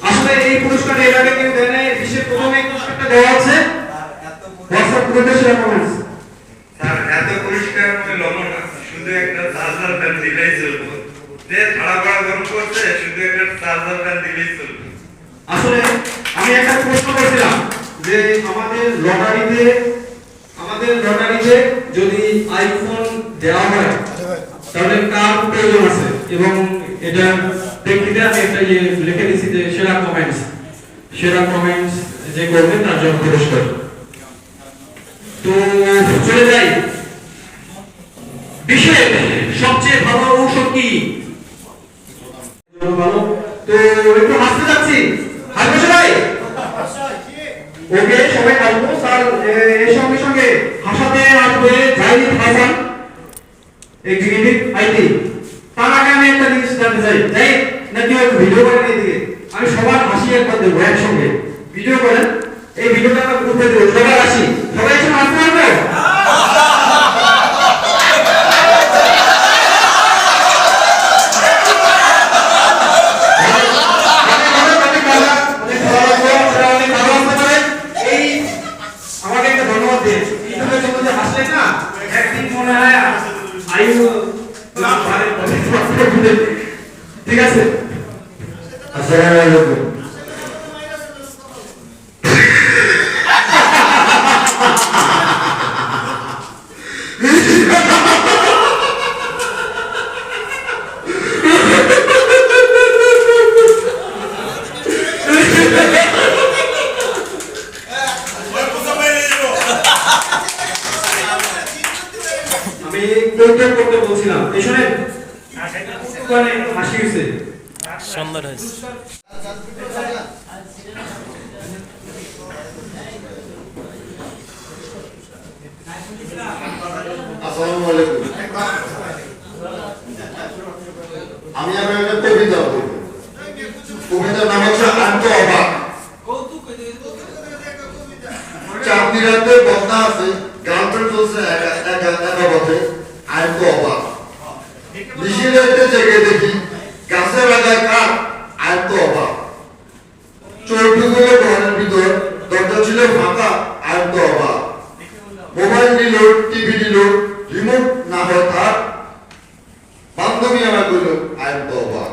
আসলে এই পুরস্কারটা এর আগে কেউ দেয় নাই, বিশ্বের প্রথম এই পুরস্কারটা দেওয়া হচ্ছে হোয়াটসঅ্যাপ গ্রুপে শেয়ার কমেন্টস। স্যার এত পুরস্কার আমি লব না, শুধু একটা চার্জার ফ্যান দিলেই চলবে। যে ঠাড়া পাড়া গরম করছে, শুধু একটা চার্জার ফ্যান দিলেই চলবে। আসলে আমি একটা প্রশ্ন করেছিলাম যে আমাদের লটারিতে যদি আইফোন দেওয়া হয় তাহলে কার প্রয়োজন আছে, এবং এটা প্রেক্ষিতে আমি একটা লিখে দিয়েছি যে সেরা কমেন্টস যে করবে তার জন্য পুরস্কার। তো চলে যাই, বিশ্বের সবচেয়ে ভালো ঔষধ কি? ভালো তো একটু হাসতে যাচ্ছি, হাসবে সবাই? ওকে, সবাই হাসবো। স্যার এর সঙ্গে সঙ্গে হাসাতে আসবে জাহিদ হাসান, এক্সিকিউটিভ আইটি। তার আগে আমি একটা জিনিস জানতে চাই, জাহিদ নাকি ভিডিও করেন এদিকে, আমি সবার হাসি একবার দেবো একসঙ্গে। ভিডিও করেন, এই ভিডিওটা আমরা গ্রুপে দেবো, সবাই হাসি, সবাই এসে হাসতে পারবে? ঠিক আছে, আসসালামু আলাইকুম। আমি কোনটা করতে বলছিলাম, এই শুনেন একটু হাসি হয়েছে, সুন্দর হয়েছে। আসসালামু আলাইকুম। আমি আপনার একটা কবিতা বলবো। কবিতার নাম হচ্ছে আমি তো অবাক। চাঁদনি রাতে বদনা আছে, গার্লফ্রেন্ড চলছে একা পথে, আমি তো অবাক। নিশি রাতে জেগে দেখি গাছের আগায় কাঠ, আমি তো অবাক। চোর ঢুকলো ঘরের ভিতর, দরজা ছিল ফাঁকা, আমি তো অবাক। মোবাইল নিল, টিভি নিল, রিমোট না হয় থাক, বান্ধবী আমার কইল, আমি তো অবাক।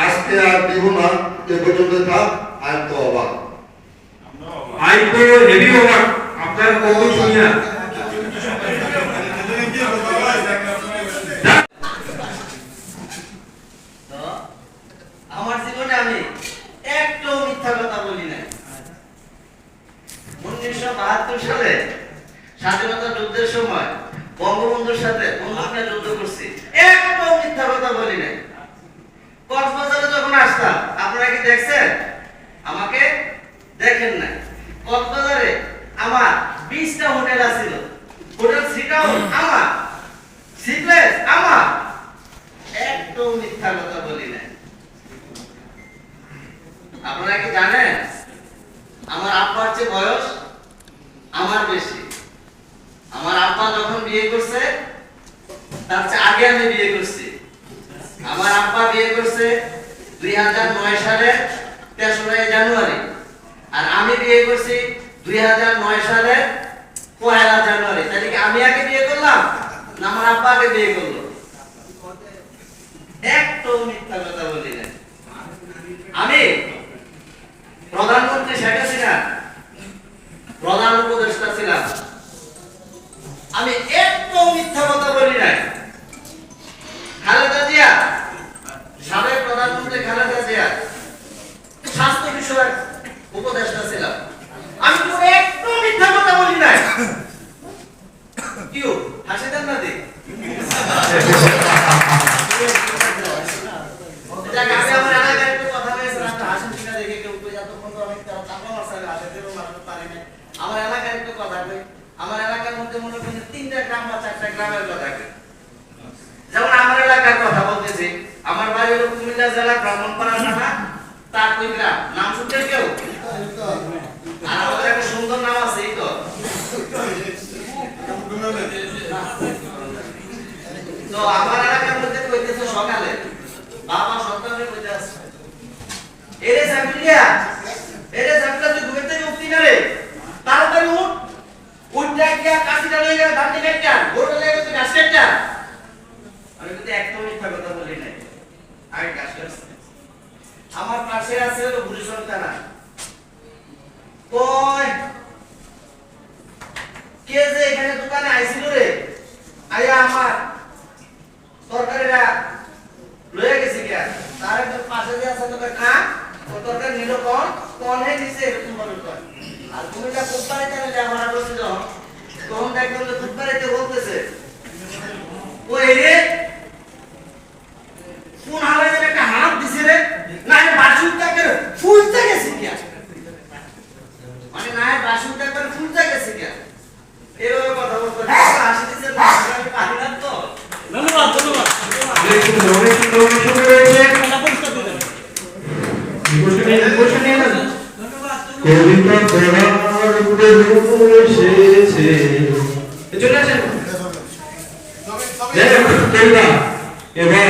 আজকে আর দিব না, এ পর্যন্ত থাক, আমি তো অবাক। আই তো হেভি অবাক আপনার কত শুনিয়া। আমার জীবনে আমি একটু মিথ্যা কথা বলি নাই। 1972 সালে স্বাধীনতা যুদ্ধের সময় বঙ্গবন্ধুর সাথে বন্ধুকে যুদ্ধ করছি, একটু মিথ্যা কথা বলি নাই। কক্সবাজারে যখন আসতাম, আপনারা কি দেখছেন? আমাকে দেখেন নাই। কক্সবাজারে আমার 20টা হোটেল আছিল, হোটেল সিটাও আমার, সিপ্লেস আমার, একটু মিথ্যা কথা বলি নাই। আপনারা কি জানেন আমার আব্বার চেয়ে বয়স আমার বেশি? আমার আব্বা যখন বিয়ে করছে তার চেয়ে আগে আমি বিয়ে করছি। আমার আব্বা বিয়ে করছে 2009 সালের 3রা জানুয়ারি, আর আমি বিয়ে করছি 2009 সালের 1 জানুয়ারি। তাহলে কি আমি আগে বিয়ে করলাম না আমার আব্বা আগে বিয়ে করলো? একটু মিথ্যা কথা বলি না। আমি প্রধানমন্ত্রী শেখ হাসিনা প্রধান উপদেষ্টা ছিলাম, আমি একটু মিথ্যা কথা বলি নাই। খালেদা জিয়া, সাবেক প্রধানমন্ত্রী খালেদা জিয়া স্বাস্থ্য বিষয়ক উপদেষ্টা ছিলাম, আমি তো একটু মিথ্যা কথা বলি নাই। কিউ হাসি দেন না দেখ। আমি আমার এলাকায় একটু কথা বলেছি, একটা হাসি কিনা দেখে কেউ কই এতক্ষণ তো অনেক চাপা মারছে, হাসি দেবো মানুষ পারি না। আমার এলাকায় একটু কথা কই, আমার এলাকার মধ্যে মনে করেন 3টা গ্রাম বা 4টা গ্রামের কথা কই। যেমন আমার এলাকার কথা বলতেছি, আমার বাড়ি হলো কুমিল্লা জেলা ব্রাহ্মণপাড়া থানা তারকুই গ্রাম। নাম শুনছেন কেউ? আর আমাদের একটা সুন্দর নাম আছে, এই তো। তো আমার এলাকার মধ্যে কইতেছে সকালে বাবা সন্তানের কইতে আসছে এরে সাবিলিয়া এরে সাবিলা তুই ঘুমের থেকে উঠতি না রে তাড়াতাড়ি উঠ উঠটা গিয়া কাশিটা লয়ে গেল ধান থেকে একটা গোটা লেগে তুই ঘাস কাটটা আমি কিন্তু একদম মিথ্যা কথা বলি নাই আগে ঘাস কাটছি আমার পাশে আছে হলো বুড়িসন থানা কই কে যে এখানে দোকানে আইছিল রে আয়া আমার তরকারিটা লয়ে গেছে কি আর তার একদম পাশে যে আছে তোকে খা ও তরকারি নিল কোন হে নিছে এরকম বলে কর আর তুমি যা কুত্তারে জানে যে আমার বসে যাও তখন দেখলাম যে কুত্তারেতে বলতেছে ও রে কোন হালে যেন একটা হাত দিছে রে না এ বাসুটা করে ফুলতে গেছে কি আর মানে না এ বাসুটা করে ফুলতে গেছে কি আর এভাবে কথা বলতে হাসি দিছে না আমি পারি না তো ধন্যবাদ ধন্যবাদ অনেক সুন্দর অনেক সুন্দর রয়েছে কোশ্চেন নিয়ে নেন কবিতা পড়ার উপরে বসেছে চলে আসেন কবিতা এবার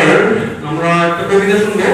আমরা একটা কবিতা শুনবো